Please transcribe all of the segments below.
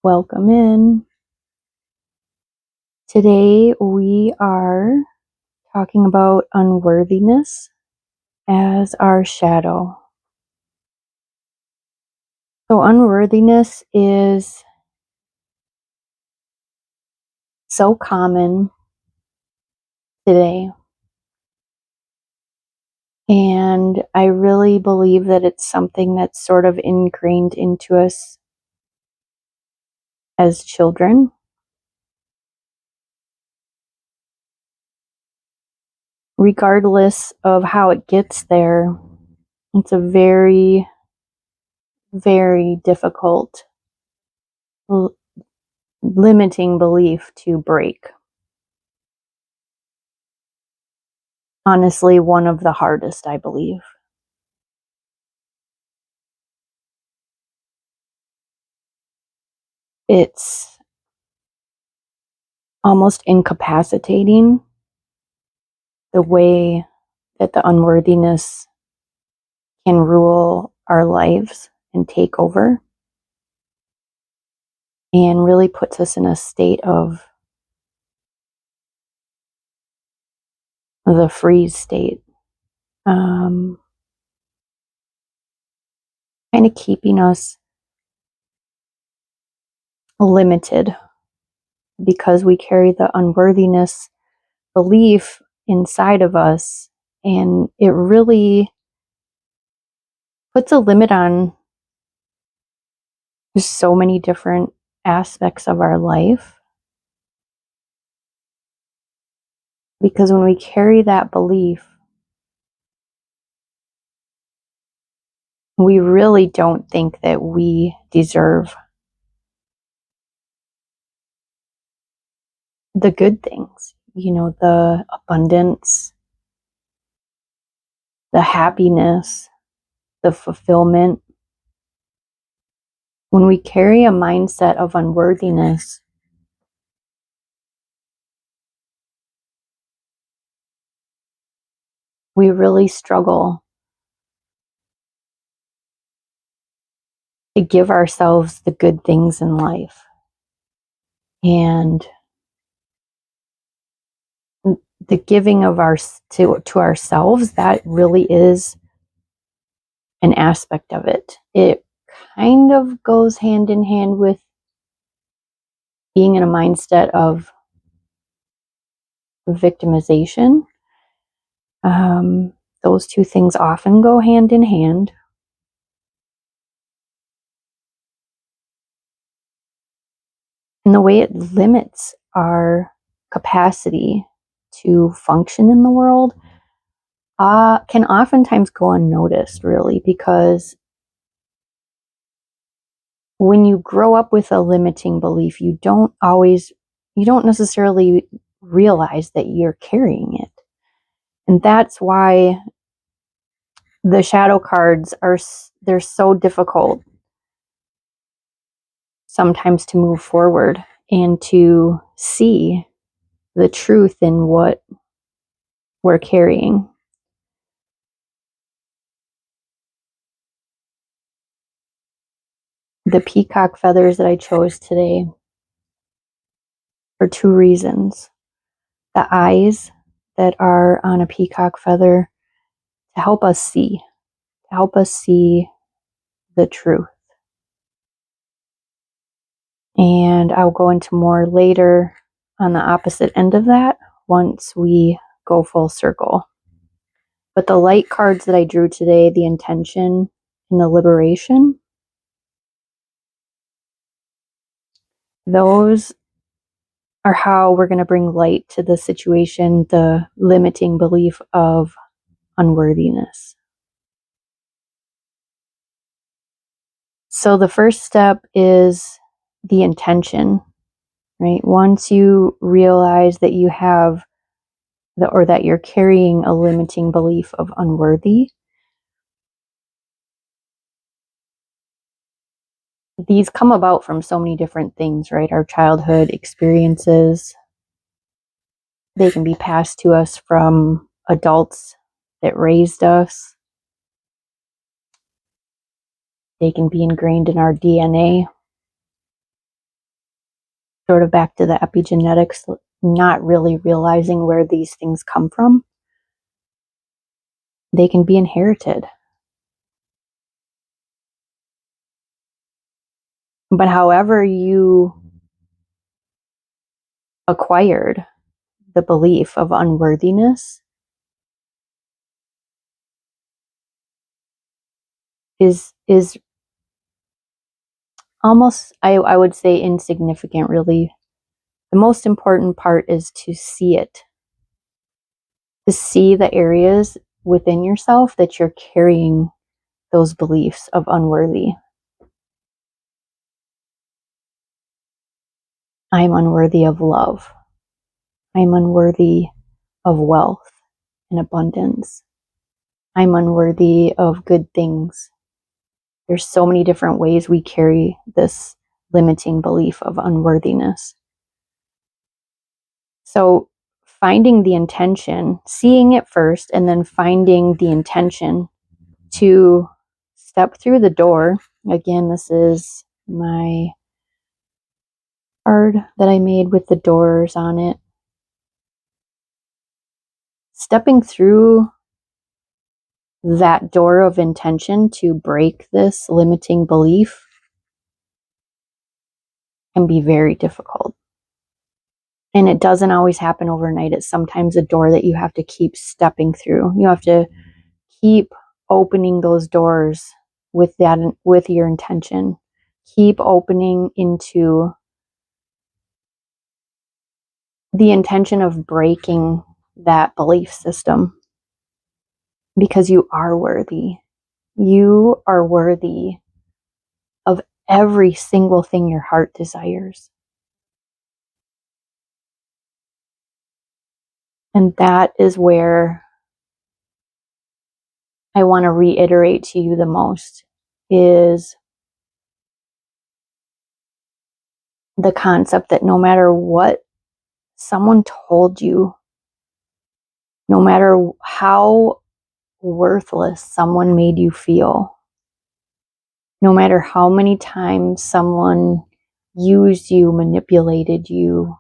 Welcome in. Today we are talking about unworthiness as our shadow. So unworthiness is so common today. And I really believe that it's something that's sort of ingrained into us as children. Regardless of how it gets there, it's a very, very difficult limiting belief to break. Honestly, one of the hardest, I believe. It's almost incapacitating the way that the unworthiness can rule our lives and take over, and really puts us in a state of the freeze state. Kind of keeping us limited because we carry the unworthiness belief inside of us, and it really puts a limit on just so many different aspects of our life. Because when we carry that belief, we really don't think that we deserve the good things, the abundance, the happiness, the fulfillment. When we carry a mindset of unworthiness, we really struggle to give ourselves the good things in life. And the giving of to ourselves, that really is an aspect of it. It kind of goes hand in hand with being in a mindset of victimization. Those two things often go hand in hand. And the way it limits our capacity to function in the world can oftentimes go unnoticed, really, because when you grow up with a limiting belief, you don't necessarily realize that you're carrying it. And that's why the shadow cards they're so difficult sometimes to move forward and to see the truth in what we're carrying. The peacock feathers that I chose today for two reasons. The eyes that are on a peacock feather to help us see the truth. And I'll go into more later on the opposite end of that once we go full circle. But the light cards that I drew today, the intention and the liberation, those are how we're going to bring light to the situation, the limiting belief of unworthiness. So the first step is the intention, right? Once you realize that you have or that you're carrying a limiting belief of unworthy, these come about from so many different things, right? Our childhood experiences, they can be passed to us from adults that raised us. They can be ingrained in our DNA. sort of back to the epigenetics, not really realizing where these things come from. They can be inherited. But however you acquired the belief of unworthiness is almost, I would say, insignificant, really. The most important part is to see it, to see the areas within yourself that you're carrying those beliefs of unworthy. I'm unworthy of love. I'm unworthy of wealth and abundance. I'm unworthy of good things. There's so many different ways we carry this limiting belief of unworthiness. So finding the intention, seeing it first, and then finding the intention to step through the door. Again, this is my card that I made with the doors on it. Stepping through that door of intention to break this limiting belief can be very difficult. And it doesn't always happen overnight. It's sometimes a door that you have to keep stepping through. You have to keep opening those doors with your intention. Keep opening into the intention of breaking that belief system, because you are worthy. You are worthy of every single thing your heart desires. And that is where I want to reiterate to you the most, is the concept that no matter what someone told you, no matter how worthless someone made you feel, no matter how many times someone used you, manipulated you,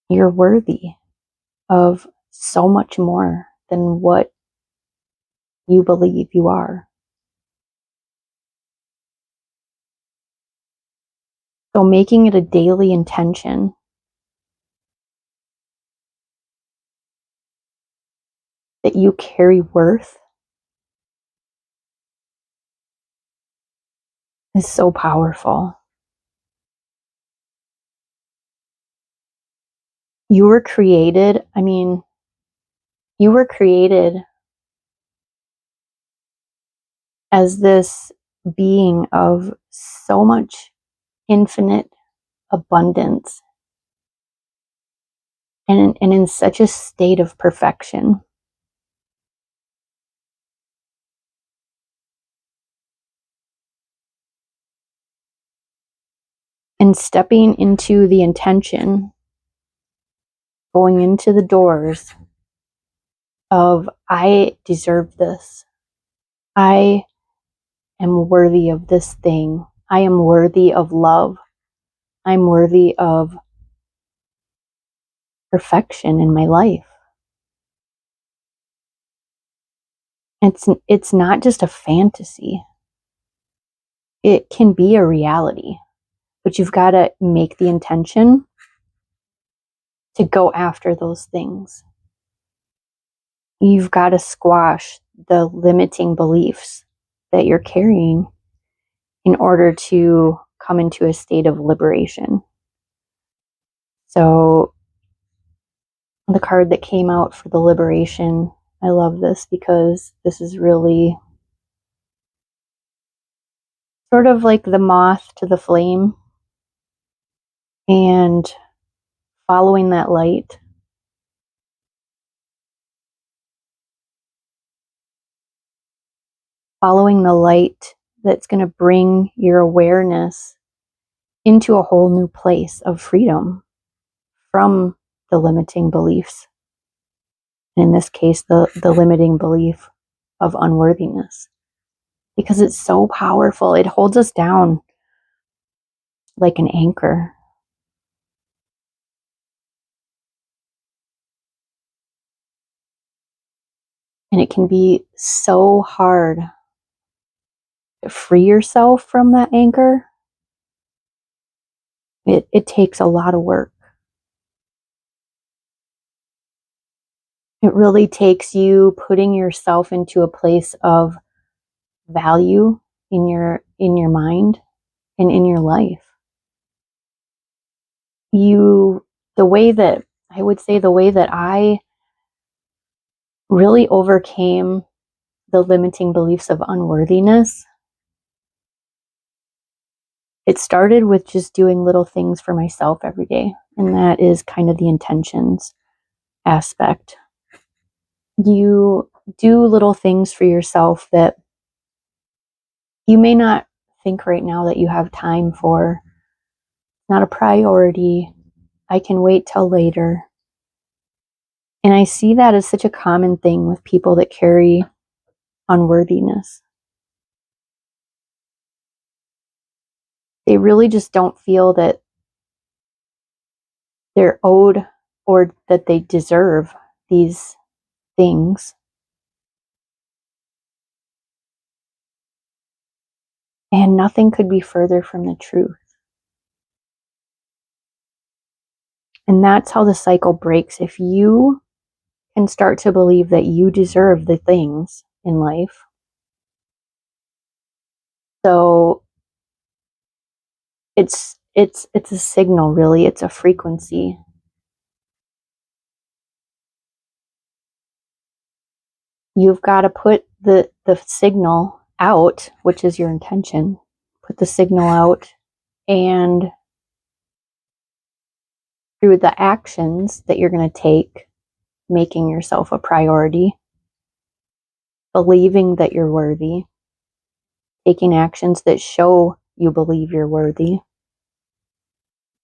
you're worthy of so much more than what you believe you are. So making it a daily intention that you carry worth is so powerful. You were created, you were created as this being of so much infinite abundance and in such a state of perfection. And stepping into the intention, going into the doors of, I deserve this. I am worthy of this thing. I am worthy of love. I'm worthy of perfection in my life. It's not just a fantasy. It can be a reality, but you've got to make the intention to go after those things. You've got to squash the limiting beliefs that you're carrying in order to come into a state of liberation. So the card that came out for the liberation, I love this because this is really sort of like the moth to the flame, and following that light. Following the light that's going to bring your awareness into a whole new place of freedom from the limiting beliefs. In this case, the limiting belief of unworthiness. Because it's so powerful. It holds us down. like an anchor. And it can be so hard to free yourself from that anchor. It takes a lot of work. It really takes you putting yourself into a place of value in your mind and in your life. The way that I really overcame the limiting beliefs of unworthiness, it started with just doing little things for myself every day. And that is kind of the intentions aspect. You do little things for yourself that you may not think right now that you have time for. Not a priority. I can wait till later. And I see that as such a common thing with people that carry unworthiness. They really just don't feel that they're owed or that they deserve these things. And nothing could be further from the truth. And that's how the cycle breaks. If you can start to believe that you deserve the things in life, so it's a signal, really. It's a frequency. You've got to put the signal out, which is your intention. Put the signal out, and through the actions that you're going to take, making yourself a priority, believing that you're worthy, taking actions that show you believe you're worthy.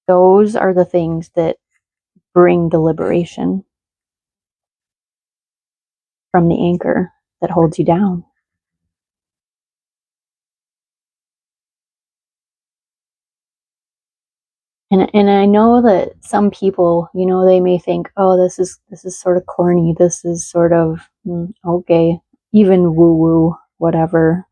Those are the things that bring the liberation from the anchor that holds you down. And I know that some people, they may think, oh, this is sort of corny. This is sort of okay, even woo woo, whatever.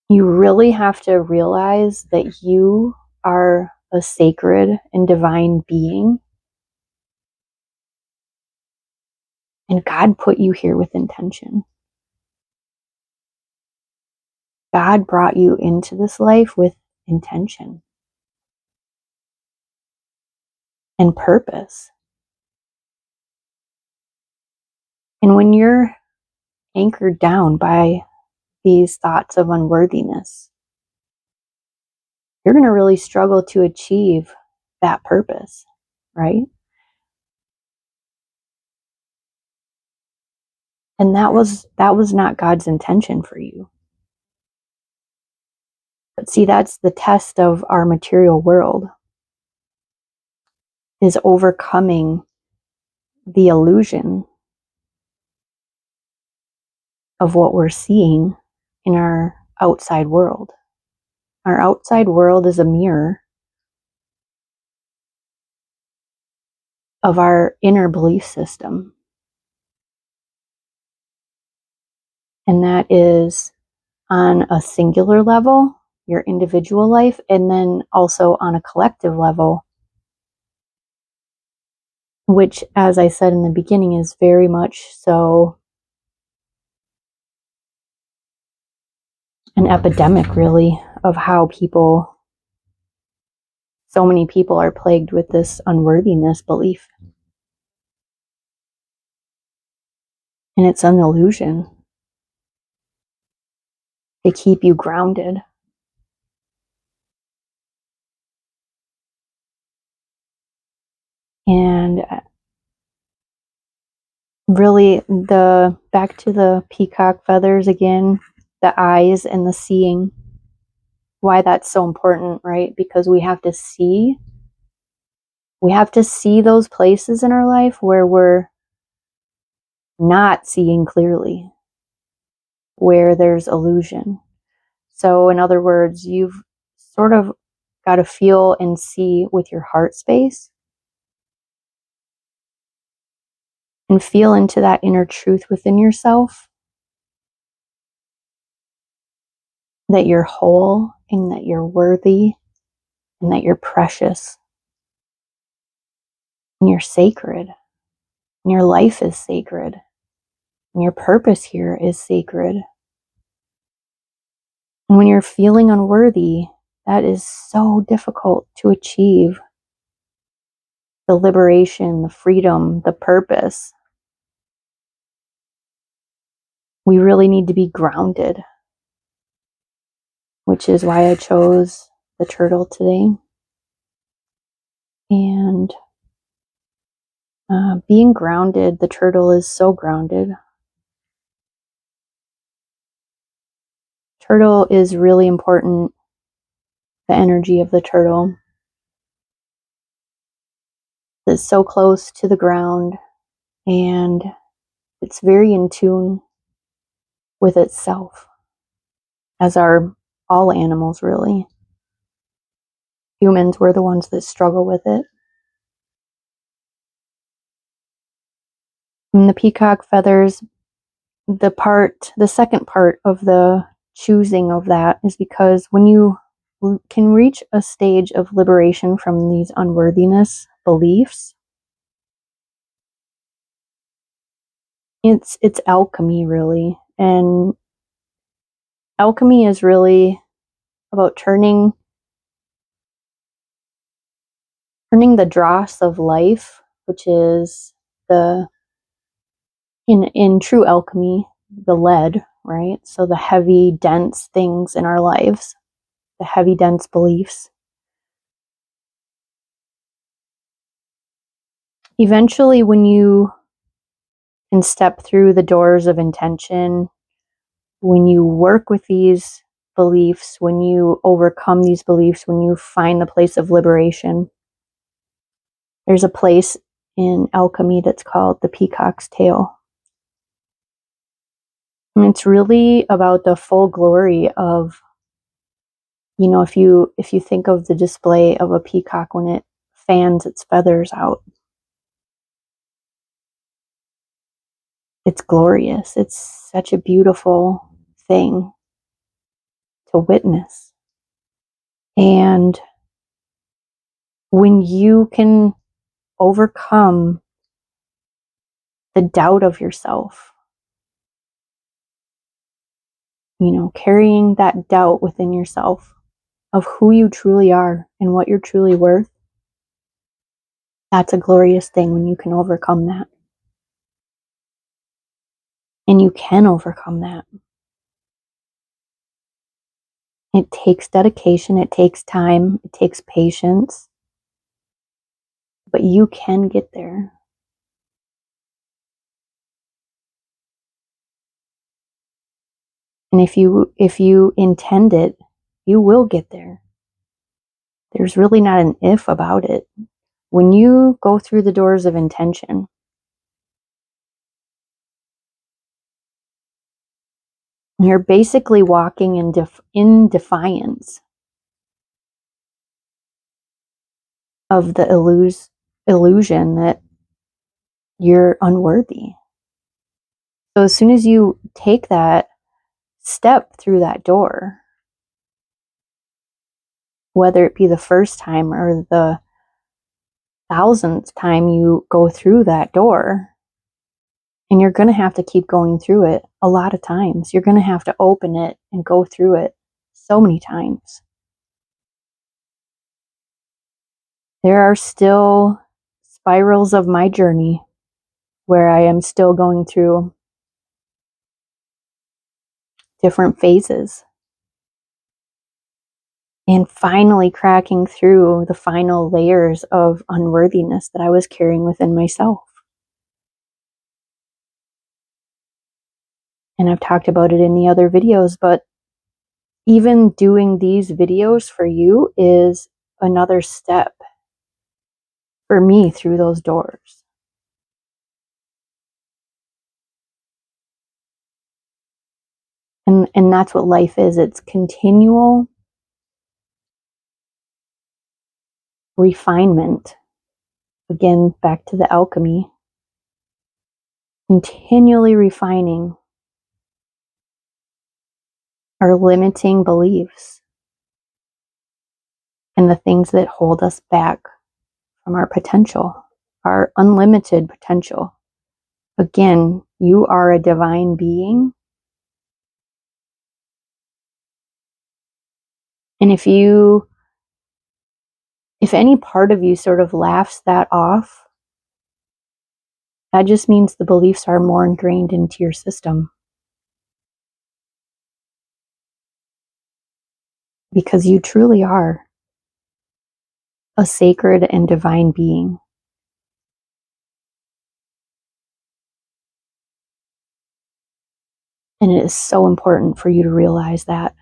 You really have to realize that you are a sacred and divine being, and God put you here with intention. God brought you into this life with intention and purpose. And when you're anchored down by these thoughts of unworthiness, you're going to really struggle to achieve that purpose, right? And that was not God's intention for you. But see, that's the test of our material world, is overcoming the illusion of what we're seeing in our outside world. Our outside world is a mirror of our inner belief system. And that is on a singular level, your individual life, and then also on a collective level, which, as I said in the beginning, is very much so an epidemic, really, of how so many people are plagued with this unworthiness belief. And it's an illusion to keep you grounded. And really, back to the peacock feathers again, the eyes and the seeing, why that's so important, right? Because we have to see those places in our life where we're not seeing clearly, where there's illusion. So in other words, you've sort of got to feel and see with your heart space and feel into that inner truth within yourself, that you're whole and that you're worthy and that you're precious and you're sacred and your life is sacred and your purpose here is sacred. And when you're feeling unworthy, that is so difficult to achieve. The liberation, the freedom, the purpose. We really need to be grounded, which is why I chose the turtle today. And being grounded, the turtle is so grounded. Turtle is really important, the energy of the turtle. It's so close to the ground and it's very in tune with itself, as are all animals really. Humans, we're the ones that struggle with it. And the peacock feathers, the second part of the choosing of that is because when you can reach a stage of liberation from these unworthiness beliefs, it's alchemy really. And alchemy is really about turning the dross of life, which is the in true alchemy, the lead, right? So the heavy, dense things in our lives, the heavy, dense beliefs. Eventually, when you can step through the doors of intention, when you work with these beliefs, when you overcome these beliefs, when you find the place of liberation, there's a place in alchemy that's called the peacock's tail. And it's really about the full glory of, if you think of the display of a peacock when it fans its feathers out, it's glorious. It's such a beautiful thing to witness. And when you can overcome the doubt of yourself, carrying that doubt within yourself of who you truly are and what you're truly worth, that's a glorious thing when you can overcome that. And you can overcome that. It takes dedication, it takes time, it takes patience, but you can get there. And if you intend it, you will get there. There's really not an if about it. When you go through the doors of intention, you're basically walking in defiance of the illusion that you're unworthy. So as soon as you take that step through that door, whether it be the first time or the 1,000th time you go through that door, and you're going to have to keep going through it a lot of times. You're going to have to open it and go through it so many times. There are still spirals of my journey where I am still going through different phases and finally cracking through the final layers of unworthiness that I was carrying within myself. And I've talked about it in the other videos, but even doing these videos for you is another step for me through those doors. And that's what life is. It's continual refinement. Again, back to the alchemy. Continually refining our limiting beliefs and the things that hold us back from our potential, our unlimited potential. Again, you are a divine being. And if any part of you sort of laughs that off, that just means the beliefs are more ingrained into your system. Because you truly are a sacred and divine being. And it is so important for you to realize that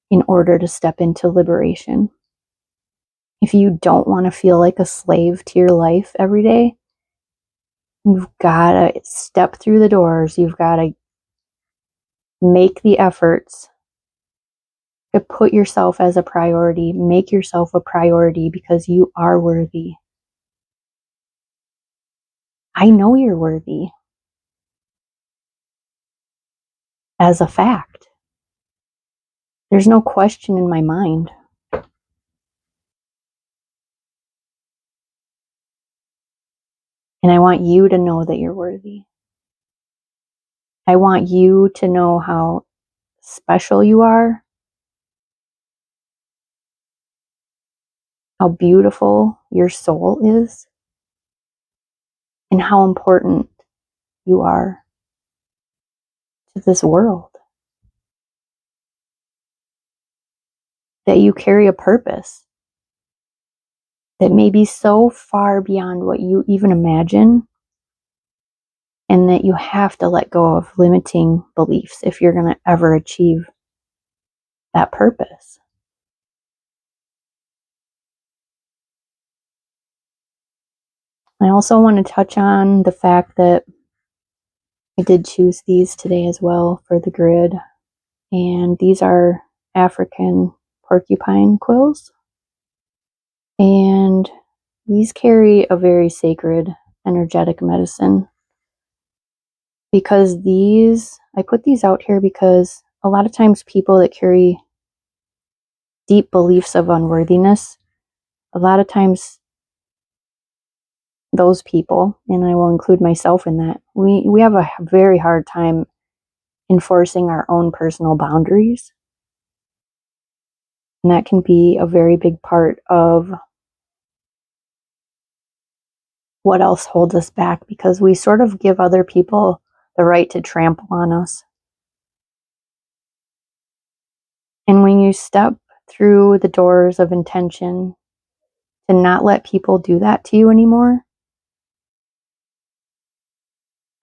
in order to step into liberation. If you don't want to feel like a slave to your life every day, you've got to step through the doors. You've got to make the efforts to put yourself as a priority. Make yourself a priority because you are worthy. I know you're worthy. As a fact. There's no question in my mind. And I want you to know that you're worthy. I want you to know how special you are, how beautiful your soul is, and how important you are to this world. That you carry a purpose that may be so far beyond what you even imagine, and that you have to let go of limiting beliefs if you're going to ever achieve that purpose. I also want to touch on the fact that I did choose these today as well for the grid. And these are African porcupine quills. And these carry a very sacred, energetic medicine. Because I put these out here because a lot of times people that carry deep beliefs of unworthiness, a lot of times those people, and I will include myself in that, we have a very hard time enforcing our own personal boundaries. And that can be a very big part of what else holds us back, because we sort of give other people the right to trample on us. And when you step through the doors of intention to not let people do that to you anymore,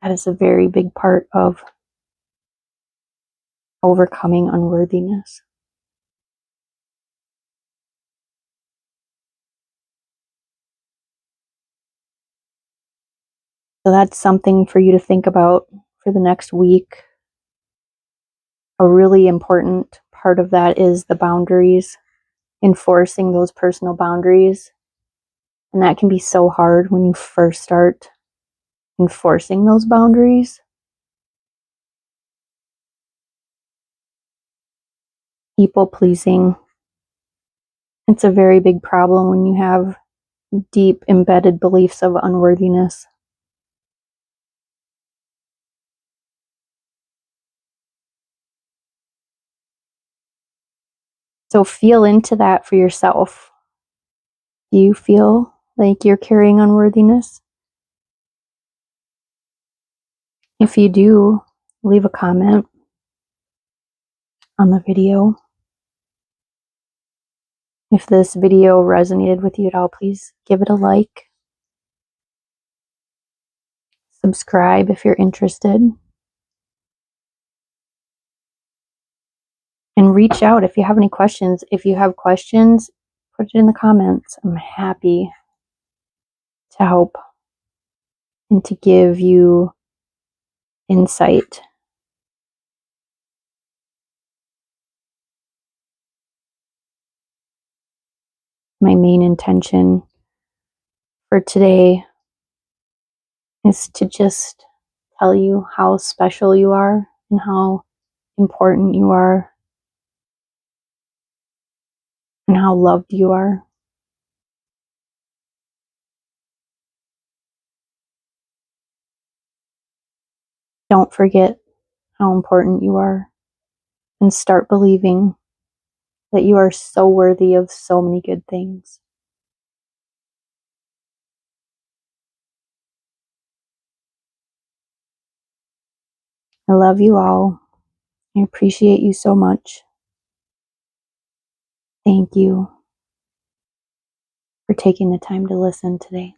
that is a very big part of overcoming unworthiness. So that's something for you to think about for the next week. A really important part of that is the boundaries, enforcing those personal boundaries. And that can be so hard when you first start enforcing those boundaries. People pleasing. It's a very big problem when you have deep embedded beliefs of unworthiness. So feel into that for yourself. Do you feel like you're carrying unworthiness? If you do, leave a comment on the video. If this video resonated with you at all, please give it a like. Subscribe if you're interested. And reach out if you have any questions. If you have questions, put it in the comments. I'm happy to help and to give you insight. My main intention for today is to just tell you how special you are and how important you are and how loved you are. Don't forget how important you are and start believing that you are so worthy of so many good things. I love you all. I appreciate you so much. Thank you for taking the time to listen today.